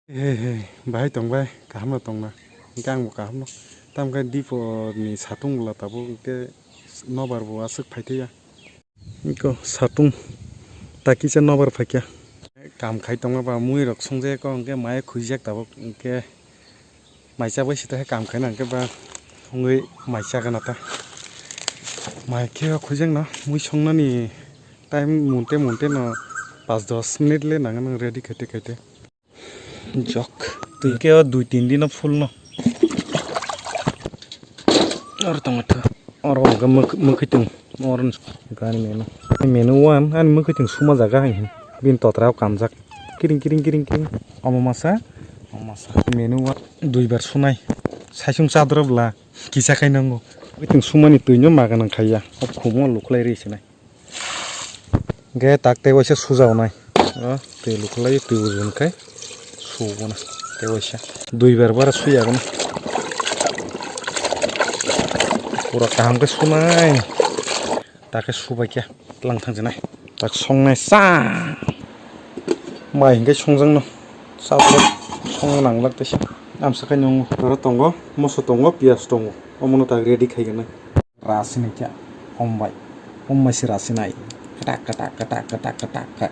Hei, bahai tong bai, kaham na tong na, gang bo kaham no, tam ka dipo ni satung la tabo ke nobar bo asuk phaite ya, iko satung taki cha nobar phakya, kam khai tong ba mui rok songje ko ke mai khuijak tabo ke maisa bai sita kam khai na ke ba ngui maisa kana ta, mai ke khuijak na mui songna ni time munte no 5-10 minute le nangan ready khaite jok tuh ke 2-3 दिन full no और टमाटर और हम मखिtung और गान menu wan an मखिtung suma jaga hin bin totrao kamjak kiring amasa menu wan दुइबार सुनाय साइसुं चाद्रबला किसा खायनांगौ मखिtung sumani tuino मागानां खाया अब खुमो लुखलाय रेसिनाय गे ताकते वैसे सुजावनाय ते लुखलाय ते उजुनखाय सुगोना ते वैसे दुइबार बारा सुयागोन पूरा काम के सुनाय ताके सुबाय क्या लांग थांजनाय ताक संनाय सा माइ हिंगे संजों न साफोर संनो नांलाकतेसे आमसाखाय नंगौ आरो तंगो मसो तंगो पियास तंगो अमनो ताक रेडी खायगोन रासिनाय क्या हमबाय हममायसि रासिनाय कटाक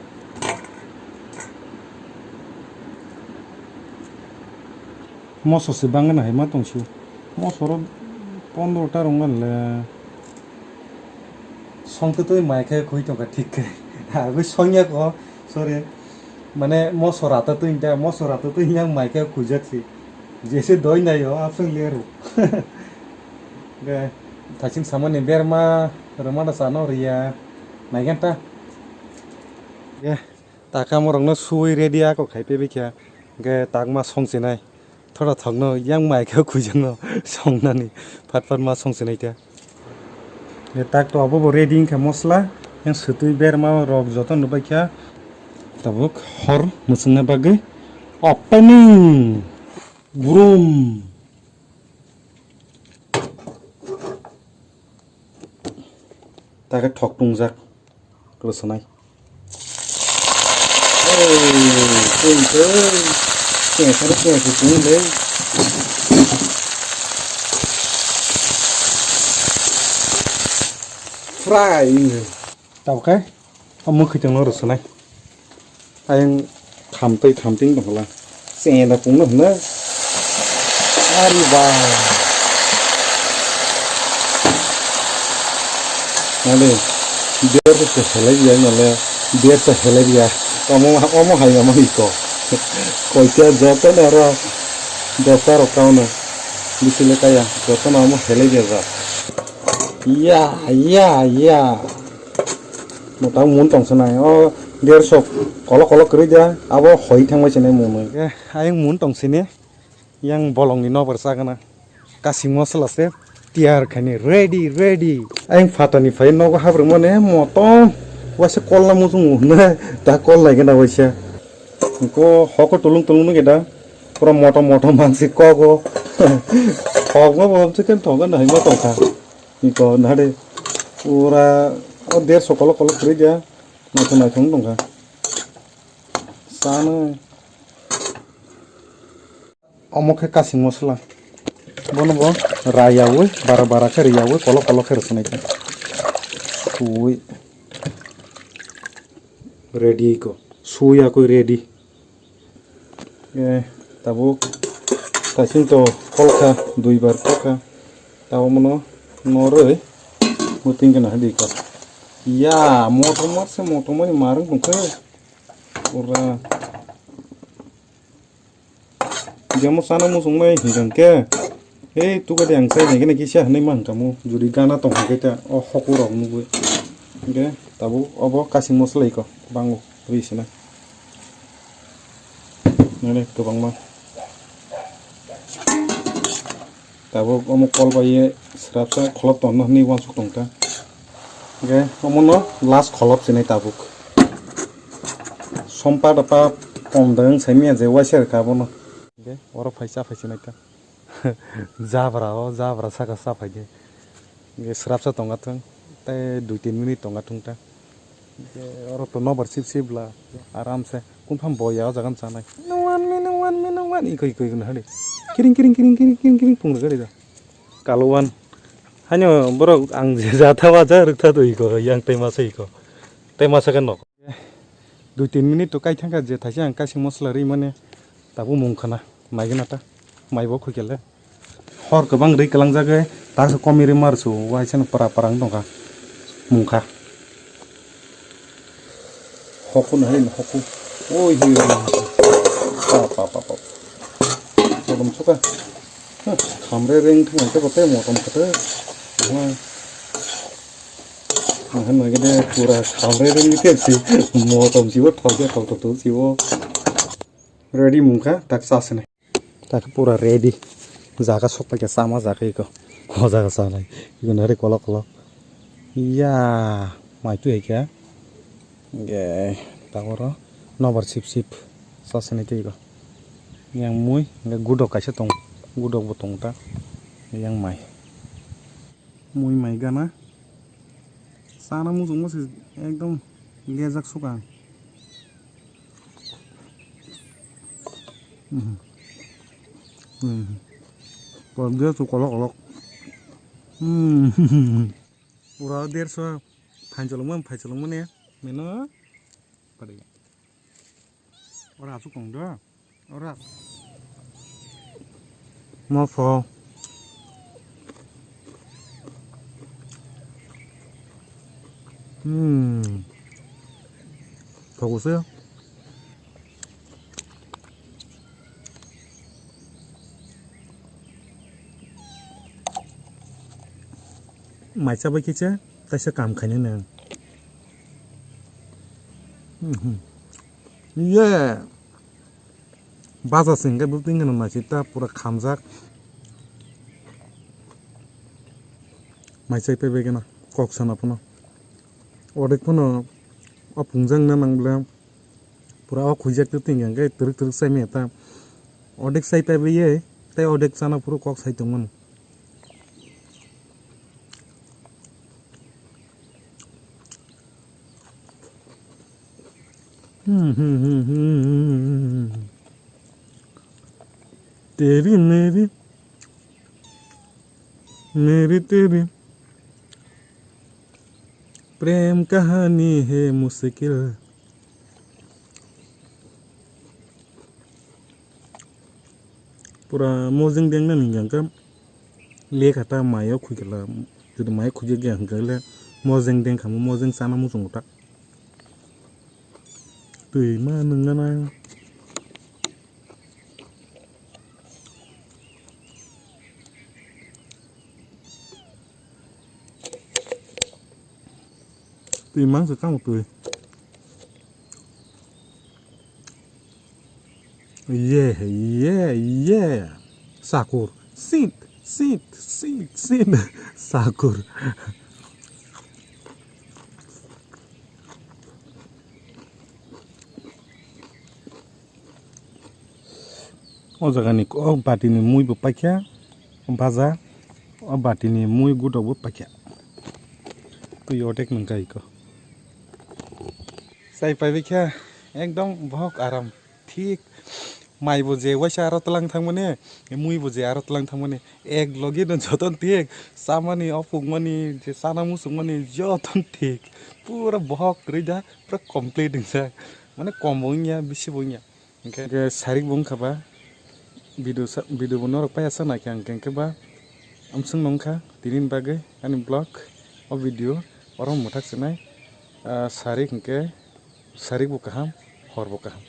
मसो से बांगना है मा तंसु मसोरो 15टा रंगनले संतो तो माइके खुइ तंका ठीक है आगो संया को सॉरी माने मसोराता तो इंया माइके खुजक्सि जैसे दई नाय हो आपसं लेरो गे थासिं सामाने बेरमा रमाना सानो रिया नायगेंता गे ताका मरंनो सुइ रेडी आको खाइपे बेख्या गे ताकमा संसिनाय थोड़ा थगनो yang माइके खुजंगो संनानि फाट मा संसिनाय त्या ये ताक तो अब रेडी इनका मसला yang सतुइ बेरमा रग जतन नुबाख्या तबुक हर मुसंना बागै ओपनिंग ब्रूम ताके ठक टुंजाक रसनाय fry tau kai amu khitang no rosnai ayang thamting dongla se da pung no na ari ba ale der to helai ya nale der to helai ya omo hai ma iko koita jota na ra dota ro kauna bisile kaya jota na omo helai ya ya मोटा मुन टंसनाय ओ 150 कल करि जा आबो हई थांबाय सने mono के आयं मुन टंसिने yang bolongni no bersagana kasing मसलासे tiar khani ready आयं फाटानि फाय नगो हाब्रमने मतो वासे कलला मुजु ने ता कल लागेना वासे को हको टुलुं गेदा पूरा मोटो मानसि कगो हगमा बमसे केन थगन हाय मा टंका इको नाडे पूरा और 150 कल करि जा नाथनाय थं दंगा सानो अमखे कासिं मसला बनबो रायावो बारा खरियावो कल खरसनाय सुई रेडी को सुया को रेडी ए तबो तासिं तो कलका दुइबार कलका ताव मनो नरै मुतिंगना हदि को या मोटो मनि मारं दंखो पूरा जेमो साना मुसुंमै हिंगके ए तुगदे आं साइ नेगे किसा हनै मांतामु जुरि गाना तंग हागैता अ हकुराव नुगै गे ताबो अबो कासिं मसलाइको बांगो रिसिना नले गोबांमा ताबो अमो कल बाये स्राबसा खलब तन हनै वानसुक तंता गे अमनो लास्ट खलब सिनाय ताबुक सम्पा दपा पमदों सैमिया जे वासेर काबनो गे और फैसा फैसिनायता जाब्रा साका साफायदे गे स्राबसा तंगाथों ते 2-3 मिनिट तंगाथोंता गे और तो नबर सिबला आराम से kunfam boya jagan sanai no one ikoi guna hade kiring pung gari da kaluan hanyo borok ang jatawa ja rukta do iko yang temasa iko temasa kan nok 2-3 minute to kai thangka je thaise ang kasing mosla ri mane tabu mungkhana maigena ta maibo khukele hor kobang rei kalang jagai ta komiri marsu waisen para parang dongka mungkha hoku na hin hoku oi hi pa modom suka khamre reng thang te kote modom kote han lagi deh pura khamre reng ni tepsi modom jiwo thauke thau jiwo ready mungkha tak sasne tak pura ready jaga sok pakai sama jaga iko ko jaga sana iko nari kolok iya mai tu ya ge tawara nomor sip sasne te iko yang mui nggak gudok kasih tong gudok botong ta yang mai gana sana musung masih ekdom ngejak suka kalau dia tuh kolok pura dia so panjolong ya mana pada orang suka dah orang mau bagusnya mày sao bây chứ ta sẽ cảm khai nè yeah bazar sehingga building kan masih ta pura kamzak masih pe begina kok sana puno odek puno opungjang na nangbla pura ok hujak tu tinggal ke teruk sai meta odek sai pe be ye te odek sana pura kok sai tuman तेरी मेरी तेरी प्रेम कहानी है मुश्किल पूरा मोजंग देंग ना निंगं का ले खाता मायो खुजला जुद मायो खुजे गया हंगले मोजंग देंग खामो मोजंग साना मुसुंग ता तुई मा नंगा ना tuy mang sự một tuổi yeah sakur sit sakur o jaga ni ko bati ni mui bu pakya baza o bati ni mui gudo bu pakya tu yotek nangkai ko sai pai bekha ekdom bhok aram thik mai boje waisa aro tlang thangmane mui boje aro tlang thangmane ek logi don joton thik samani opungmani je sana musungmani joton thik pura bhok rida pura complete ingsa mane kombonya bisi bonya engke sarik bung khaba video bonor pa asa na kyang kengke ba amsung nongkha tinin bagai ani blog o video orang mutak senai sarik engke sarik bu kaham hor bu kaham